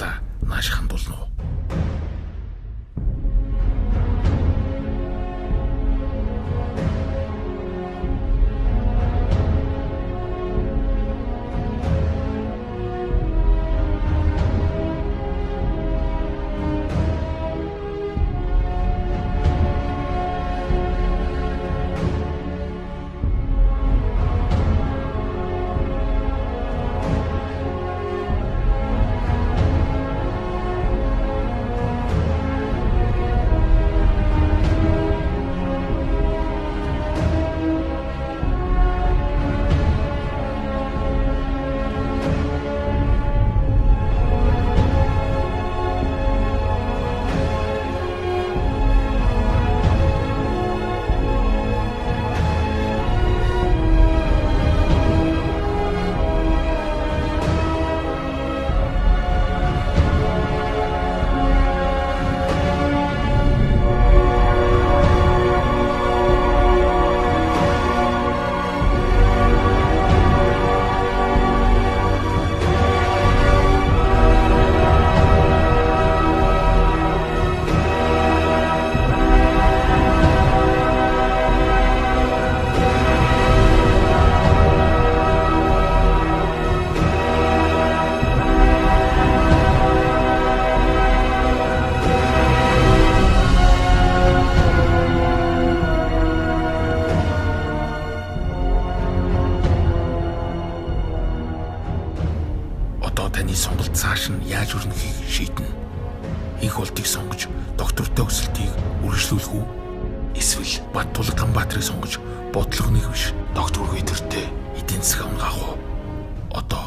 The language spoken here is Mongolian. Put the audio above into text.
амьдралаа нааш хандуулна уу? Таны сонголт цааш нь яаж өрнөхийг шийднэ. Их болтыг сонгож доктортой өсөлтийг үргэлжлүүлэх үү? Эсвэл Баттулга Ганбаатарыг сонгож бодлого нэг биш доктор үгүй төртэй эдийн засаг авнгаах уу? Одоо